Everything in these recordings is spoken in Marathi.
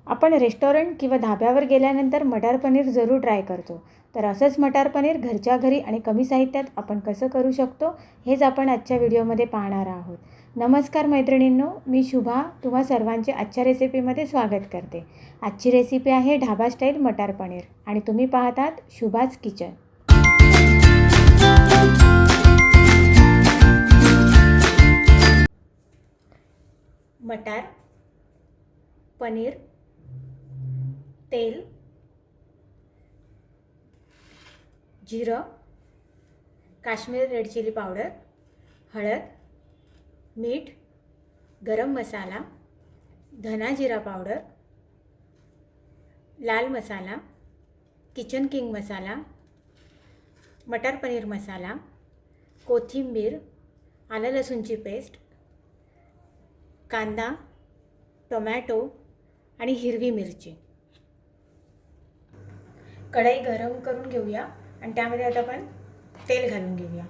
आपण रेस्टॉरंट किंवा धाब्यावर गेल्यानंतर मटार पनीर जरूर ट्राय करतो. तर असंच मटार पनीर घरच्या घरी आणि कमी साहित्यात आपण कसं करू शकतो हेच आपण आजच्या व्हिडिओमध्ये पाहणार आहोत. नमस्कार मैत्रिणींनो, मी शुभा तुम्हा सर्वांचे आजच्या रेसिपीमध्ये स्वागत करते. आजची रेसिपी आहे ढाबा स्टाईल मटार पनीर आणि तुम्ही पाहतात शुभाज किचन. मटार, पनीर, तेल, जिरं, काश्मीर रेड चिली पावडर, हळद, मीठ, गरम मसाला, धना जिरा पावडर, लाल मसाला, किचन किंग मसाला, मटार पनीर मसाला, कोथिंबीर, आलं लसूणची पेस्ट, कांदा, टोमॅटो आणि हिरवी मिरची. कढई गरम करून घेऊया आणि त्यामध्ये आता आपण तेल घालून घेऊया.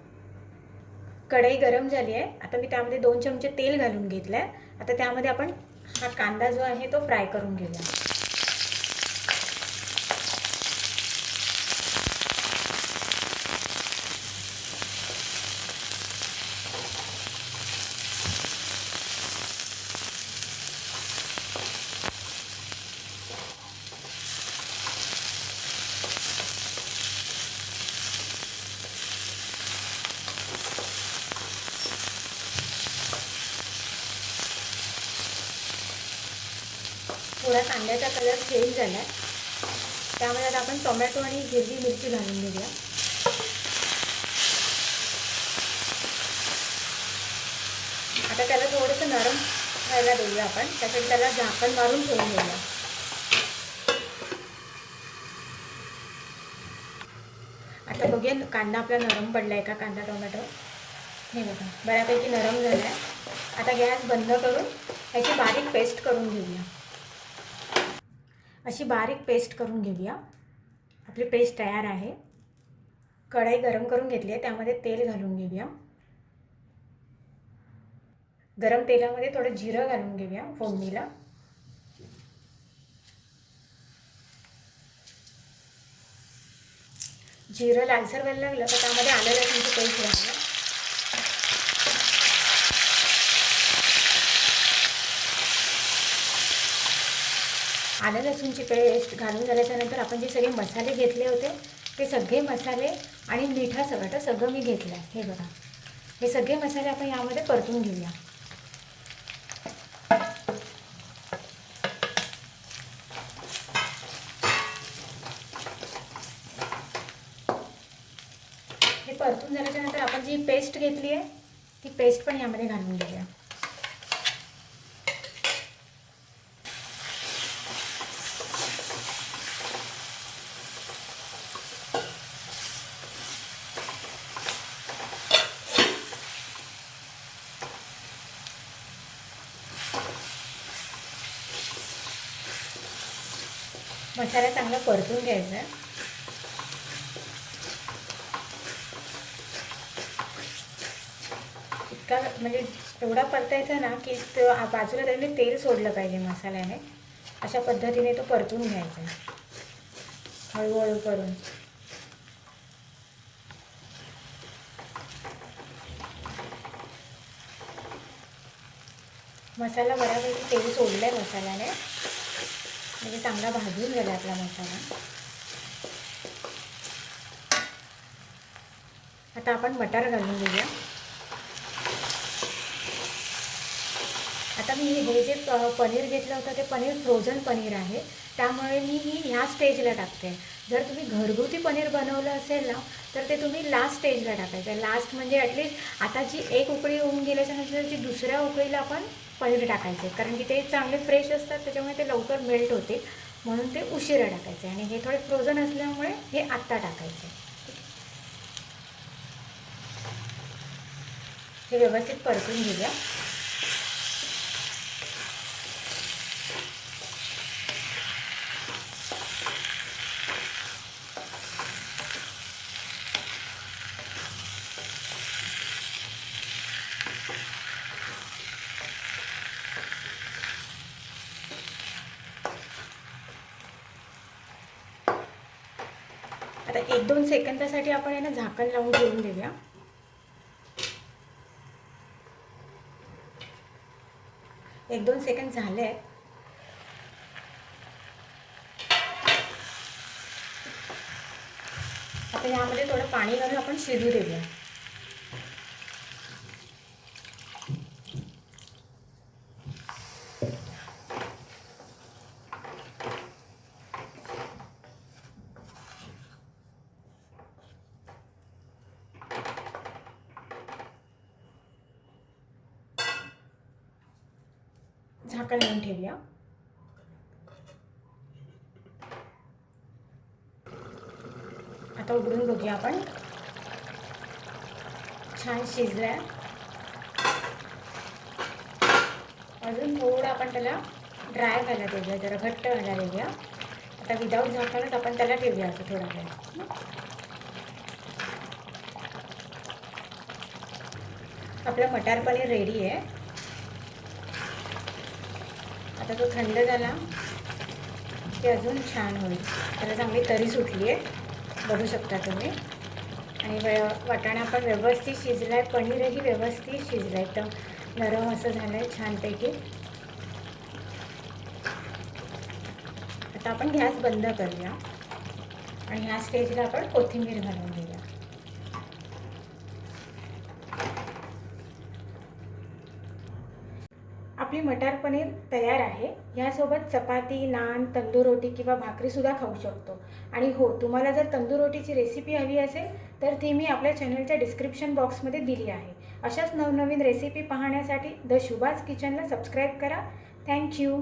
कढई गरम झाली आहे. आता मी त्यामध्ये 2 चमचे तेल घालून घेतलं आहे. आता त्यामध्ये आपण हा कांदा जो आहे तो फ्राय करून घेऊया. थोडा कांद्याचा कलर चेंज झाला आहे. त्यामध्ये आता आपण टोमॅटो आणि हिरवी मिरची घालून घेऊया. आता त्याला थोडंसं नरम व्हायला देऊया आपण. त्यासाठी त्याला झाकण मारून ठेवून घेऊया. आता बघूया कांदा आपला नरम पडला आहे का. कांदा टोमॅटो हे बघा बऱ्यापैकी नरम झाला आहे. आता गॅस बंद करून याची बारीक पेस्ट करून घेऊया. अशी बारीक पेस्ट करून घेऊया. आपली पेस्ट तयार आहे. कढई गरम करून घेतली आहे. त्यामध्ये तेल घालून घेऊया. गरम तेलामध्ये थोडं जिरं घालून घेऊया फोडणीला. जिरं लालसर व्हायला लागलं तर त्यामध्ये आलं लसूणची पेस्ट घालूया. आलं लसूणची पेस्ट घालून झाल्याच्यानंतर आपण जे सगळे मसाले घेतले होते ते सगळे मसाले आणि मिठासकट सगळं मी घेतलं आहे. हे बघा हे सगळे मसाले आपण यामध्ये परतून घेऊया. हे परतून झाल्याच्यानंतर आपण जी पेस्ट घेतली आहे ती पेस्ट पण यामध्ये घालून घेऊया. मसाला चांगला परतून घ्यायचा आहे. इतका म्हणजे एवढा परतायचा ना की बाजूला त्याने तेल सोडलं पाहिजे मसाल्याने. अशा पद्धतीने तो परतून घ्यायचा आहे हळूहळू करून. मसाला बऱ्यापैकी तेल सोडलं आहे मसाल्याने, म्हणजे चांगला भाजून गेला आपला मसाला. आता आपण मटार घालून घेऊया. आता मी हे जे पनीर घेतलं होतं ते पनीर फ्रोझन पनीर आहे. त्यामुळे मी ह्या स्टेजला टाकते. जर तुम्ही घरगुती पनीर बनवलं असेल ना तर ते तुम्ही लास्ट स्टेजला टाकायचं आहे. लास्ट म्हणजे ॲटलिस्ट आता जी एक उकळी होऊन गेल्याच्यानंतर जी दुसऱ्या उकळीला आपण पनीर टाकायचं आहे. कारण की ते चांगले फ्रेश असतात त्याच्यामुळे ते लवकर मेल्ट होते, म्हणून ते उशिरा टाकायचे. आणि हे थोडे फ्रोझन असल्यामुळे हे आत्ता टाकायचे. हे व्यवस्थित परतून घेऊया. आता 1-2 सेकंदासाठी आपण याला झाकण लावून ठेवून देऊया. 1-2 सेकंद झाले आहेत. आता यामध्ये थोडं पाणी घालून आपण शिजू देऊया. झाकण लावून ठेवूया. आता उघडून बघूया आपण. छान शिजलाय. अजून थोडं आपण त्याला ड्राय व्हायला देऊया, जरा घट्ट व्हायला देऊया. आता विदाऊट झाकणच आपण त्याला ठेवूया असं थोडा वेळ. आपलं मटार पनीर रेडी आहे. आता तो थंड झाला की अजून छान होईल. त्याला चांगली तरी सुटली आहे, बघू शकता तुम्ही. आणि वाटाणा पण व्यवस्थित शिजला आहे, पनीरही व्यवस्थित शिजलं आहे, एकदम नरम असं झालं आहे छानपैकी. आता आपण गॅस बंद करूया आणि ह्या स्टेजला आपण कोथिंबीर घालून घेऊया. आपली मटार पनीर तयार आहे. यासोबत चपाती, नान, तंदूर रोटी किंवा भाकरीसुद्धा खाऊ शकतो. आणि हो, तुम्हाला जर तंदूर रोटीची रेसिपी हवी असेल तर ती मी आपल्या चॅनलच्या डिस्क्रिप्शन बॉक्समध्ये दिली आहे. अशाच नवनवीन रेसिपी पाहण्यासाठी द शुभाज किचनला सबस्क्राईब करा. थँक्यू.